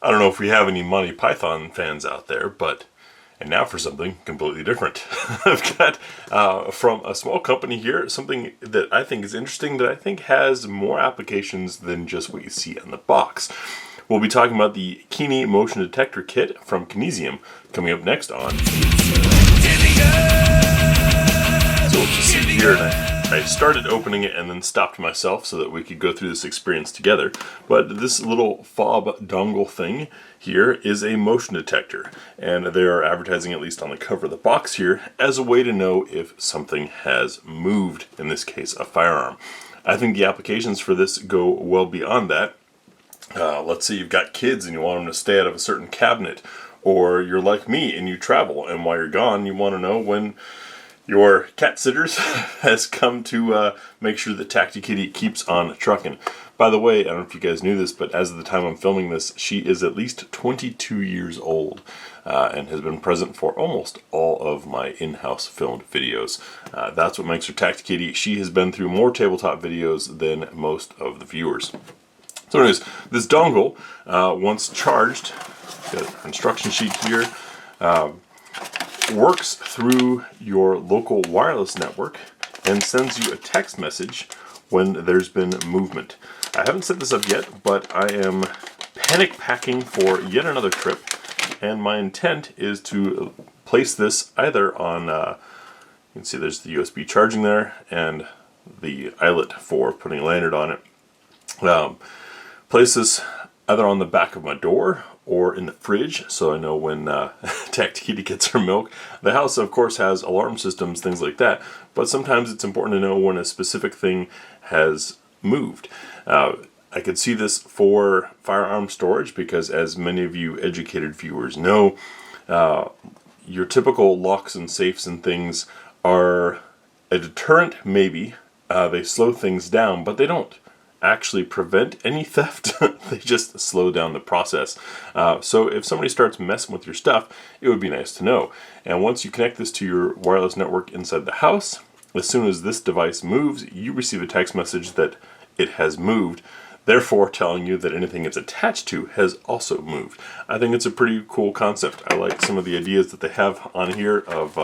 I don't know if we have any Monty Python fans out there, but and now for something completely different. I've got from a small company here something that I think is interesting, that I think has more applications than just what you see on the box. We'll be talking about the Kini motion detector kit from Kinisium coming up next on. So we'll just see here, and I started opening it and then stopped myself so that we could go through this experience together. But this little fob dongle thing here is a motion detector, and they are advertising, at least on the cover of the box here, as a way to know if something has moved, in this case a firearm. I think the applications for this go well beyond that. Let's say you've got kids and you want them to stay out of a certain cabinet, or you're like me and you travel, and while you're gone you want to know when your cat sitters has come to make sure that Tacti Kitty keeps on trucking. By the way, I don't know if you guys knew this, but as of the time I'm filming this, she is at least 22 years old and has been present for almost all of my in-house filmed videos. That's what makes her Tacti Kitty. She has been through more tabletop videos than most of the viewers. So anyways, this dongle, once charged, got an instruction sheet here, works through your local wireless network and sends you a text message when there's been movement. I haven't set this up yet, but I am panic packing for yet another trip, and my intent is to place this either on, you can see there's the USB charging there and the eyelet for putting a lanyard on it. Place this either on the back of my door or in the fridge, so I know when Tacti Kitty gets her milk. The house, of course, has alarm systems, things like that, but sometimes it's important to know when a specific thing has moved. I could see this for firearm storage because, as many of you educated viewers know, your typical locks and safes and things are a deterrent, maybe. They slow things down, but they don't actually prevent any theft. They just slow down the process. So if somebody starts messing with your stuff, it would be nice to know. And once you connect this to your wireless network inside the house, as soon as this device moves, you receive a text message that it has moved, therefore telling you that anything it's attached to has also moved. I think it's a pretty cool concept. I like some of the ideas that they have on here of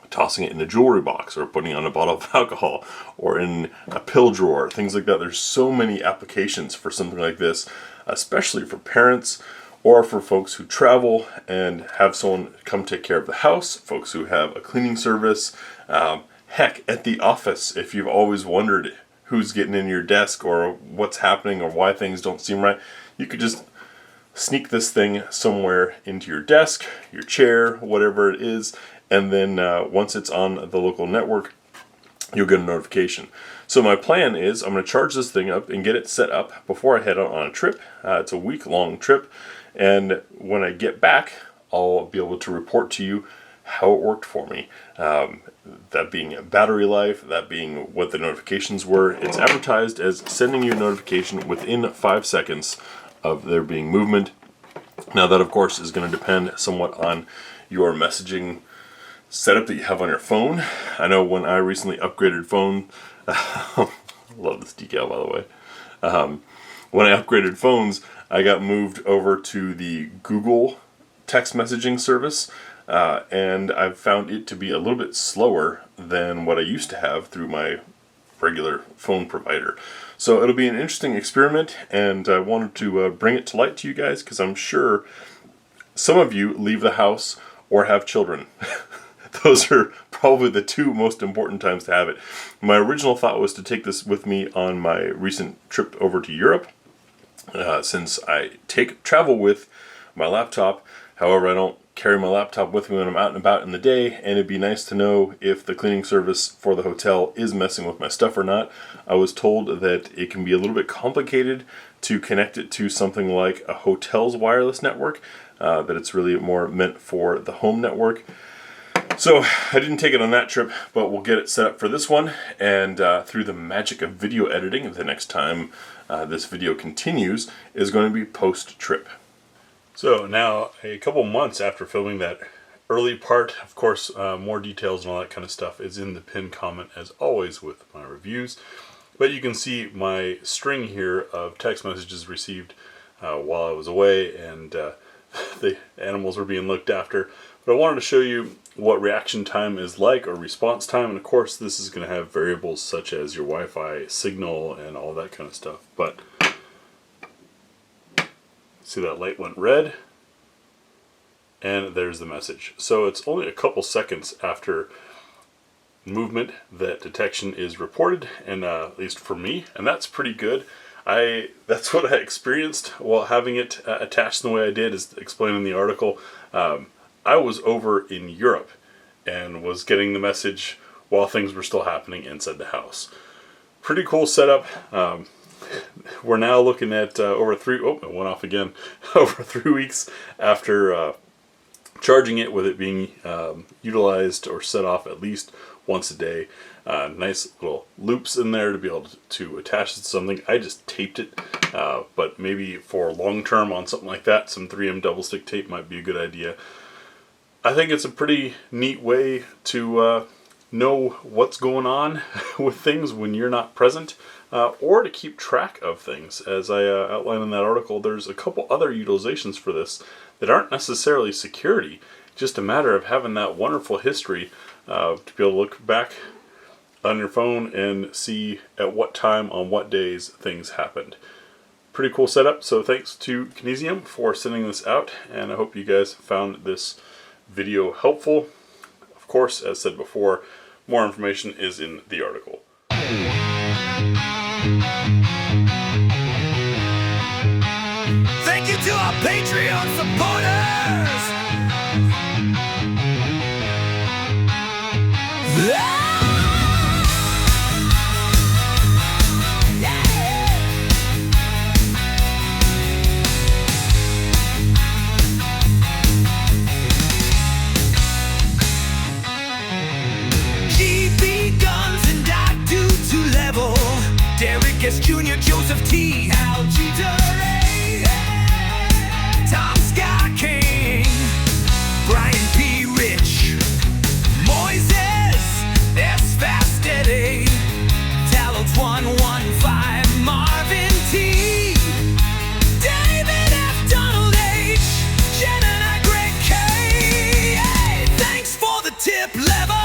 tossing it in a jewelry box, or putting on a bottle of alcohol, or in a pill drawer, things like that. There's so many applications for something like this, especially for parents or for folks who travel and have someone come take care of the house, folks who have a cleaning service, heck, at the office, if you've always wondered who's getting in your desk or what's happening or why things don't seem right, you could just sneak this thing somewhere into your desk, your chair, whatever it is, and then once it's on the local network, you'll get a notification. So my plan is I'm going to charge this thing up and get it set up before I head out on a trip. It's a week-long trip, and when I get back, I'll be able to report to you how it worked for me. That being battery life, that being what the notifications were. It's advertised as sending you a notification within 5 seconds of there being movement. Now that, of course, is going to depend somewhat on your messaging setup that you have on your phone. I know when I recently upgraded phone, love this decal, by the way. When I upgraded phones, I got moved over to the Google text messaging service, and I've found it to be a little bit slower than what I used to have through my regular phone provider. So it'll be an interesting experiment, and I wanted to bring it to light to you guys because I'm sure some of you leave the house or have children. Those are probably the two most important times to have it. My original thought was to take this with me on my recent trip over to Europe, since I travel with my laptop. However, I don't carry my laptop with me when I'm out and about in the day, and it'd be nice to know if the cleaning service for the hotel is messing with my stuff or not. I was told that it can be a little bit complicated to connect it to something like a hotel's wireless network, that it's really more meant for the home network. So I didn't take it on that trip, but we'll get it set up for this one, and through the magic of video editing, the next time this video continues is going to be post-trip. So now, a couple months after filming that early part, of course, more details and all that kind of stuff is in the pinned comment, as always with my reviews. But you can see my string here of text messages received while I was away, and the animals were being looked after. But I wanted to show you what reaction time is like, or response time, and of course this is going to have variables such as your Wi-Fi signal and all that kind of stuff. But see, that light went red, and there's the message. So it's only a couple seconds after movement that detection is reported, and at least for me, and that's pretty good. That's what I experienced while having it attached the way I did, is explained in the article. I was over in Europe and was getting the message while things were still happening inside the house. Pretty cool setup. We're now looking at it went off again. Over 3 weeks after charging it, with it being utilized or set off at least once a day. Nice little loops in there to be able to attach to something. I just taped it, but maybe for long term on something like that, some 3M double stick tape might be a good idea. I think it's a pretty neat way to know what's going on with things when you're not present, or to keep track of things. As I outlined in that article, there's a couple other utilizations for this that aren't necessarily security, just a matter of having that wonderful history to be able to look back on your phone and see at what time on what days things happened. Pretty cool setup. So thanks to Kinisium for sending this out, and I hope you guys found this video helpful. Of course, as said before, more information is in the article. Thank you to our Patreon supporters. Derek S. Jr., Joseph T., Al Ray, Tom Scott King, Brian P. Rich, Moises S. Fastetti, Talos 115, Marvin T., David F. Donald H., Jen and I, Greg K. Hey, thanks for the tip level.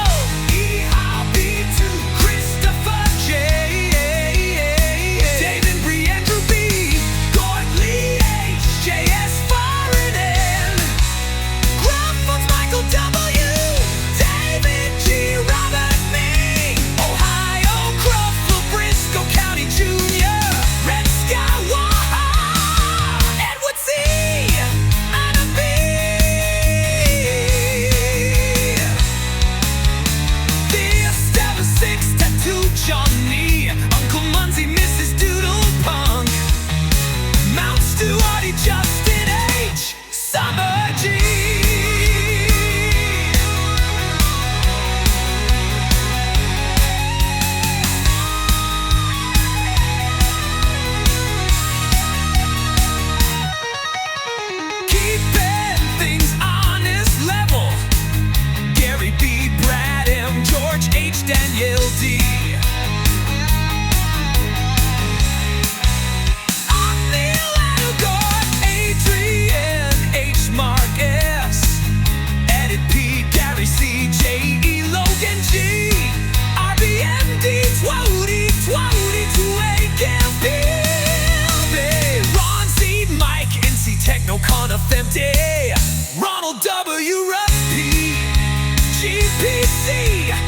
Ronald W. Rusty, GPC.